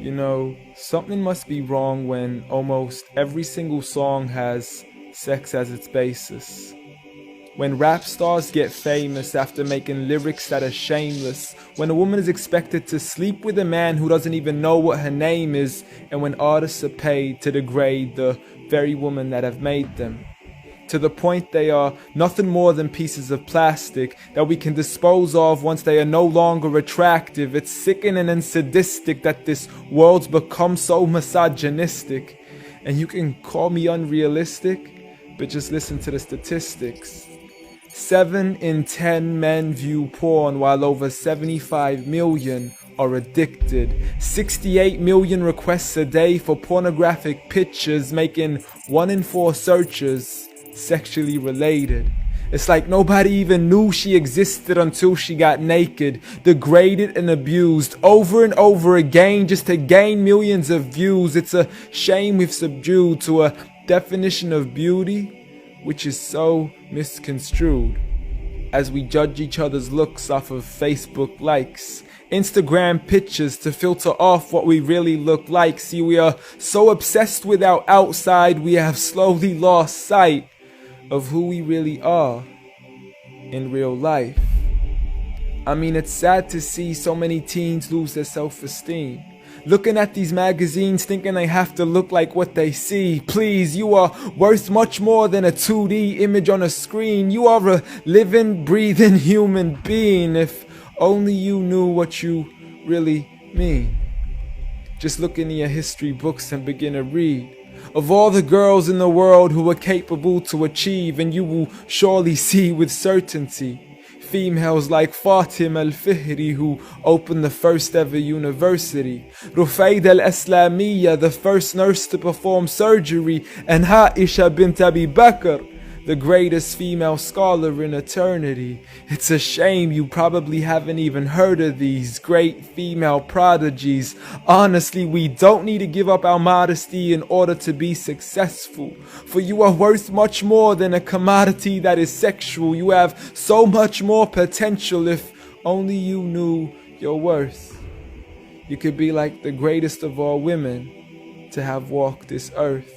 You know, something must be wrong when almost every single song has sex as its basis. When rap stars get famous after making lyrics that are shameless. When a woman is expected to sleep with a man who doesn't even know what her name is. And when artists are paid to degrade the very women that have made them. To the point they are nothing more than pieces of plastic that we can dispose of once they are no longer attractive. It's sickening and sadistic that this world's become so misogynistic. And you can call me unrealistic, but just listen to the statistics. 7 in 10 men view porn while over 75 million are addicted. 68 million requests a day for pornographic pictures, making 1 in 4 searches sexually related. It's like nobody even knew she existed until she got naked, degraded and abused over and over again just to gain millions of views. It's a shame we've subdued to a definition of beauty which is so misconstrued, as we judge each other's looks off of Facebook likes, Instagram pictures to filter off what we really look like. See, we are so obsessed with our outside, we have slowly lost sight of who we really are in real life. I mean, it's sad to see so many teens lose their self-esteem. Looking at these magazines thinking they have to look like what they see. Please, you are worth much more than a 2D image on a screen. You are a living, breathing human being. If only you knew what you really mean. Just look into your history books and begin to read of all the girls in the world who were capable to achieve, and you will surely see with certainty females like Fatima al-Fihri, who opened the first ever university, Rufaida al-Islamiyya, the first nurse to perform surgery, and Aisha bint Abi Bakr, the greatest female scholar in eternity. It's a shame you probably haven't even heard of these great female prodigies. Honestly, we don't need to give up our modesty in order to be successful. For you are worth much more than a commodity that is sexual. You have so much more potential if only you knew your worth. You could be like the greatest of all women to have walked this earth.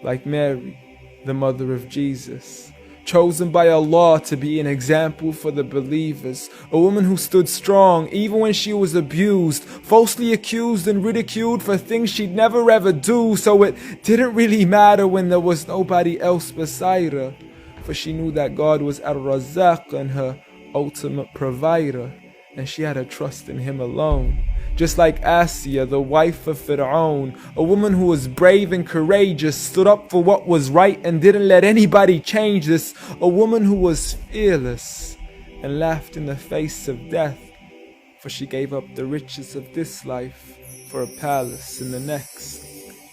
Like Mary, the mother of Jesus, chosen by Allah to be an example for the believers. A woman who stood strong even when she was abused, falsely accused and ridiculed for things she'd never ever do. So it didn't really matter when there was nobody else beside her, for she knew that God was Ar-Razzaq and her ultimate provider, and she had her trust in Him alone. Just like Asiya, the wife of Fir'aun, a woman who was brave and courageous, stood up for what was right and didn't let anybody change this. A woman who was fearless and laughed in the face of death, for she gave up the riches of this life for a palace in the next.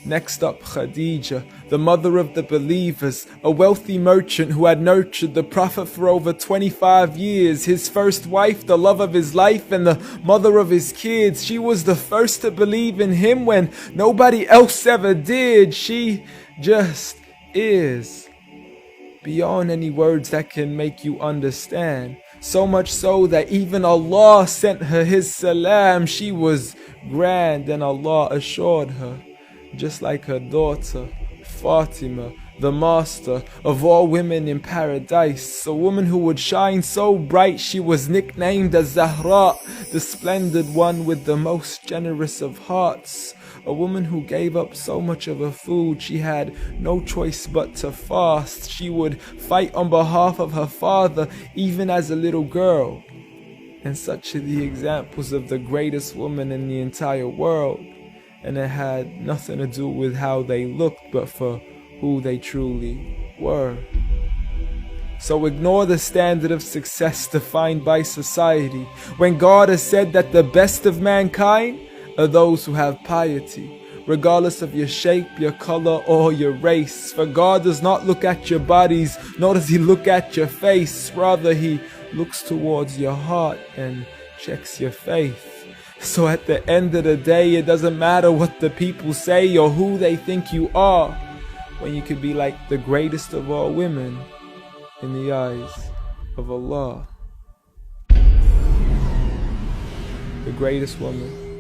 Next up, Khadija, the mother of the believers, a wealthy merchant who had nurtured the Prophet for over 25 years, his first wife, the love of his life and the mother of his kids. She was the first to believe in him when nobody else ever did. She just is, beyond any words that can make you understand. So much so that even Allah sent her His salam. She was grand and Allah assured her, just like her daughter, Fatima, the master of all women in paradise. A woman who would shine so bright she was nicknamed as Zahra, the splendid one with the most generous of hearts. A woman who gave up so much of her food she had no choice but to fast. She would fight on behalf of her father even as a little girl. And such are the examples of the greatest woman in the entire world. And it had nothing to do with how they looked, but for who they truly were. So ignore the standard of success defined by society, when God has said that the best of mankind are those who have piety, regardless of your shape, your color, or your race. For God does not look at your bodies, nor does He look at your face. Rather, He looks towards your heart and checks your faith. So at the end of the day, it doesn't matter what the people say or who they think you are, when you could be like the greatest of all women in the eyes of Allah. The greatest woman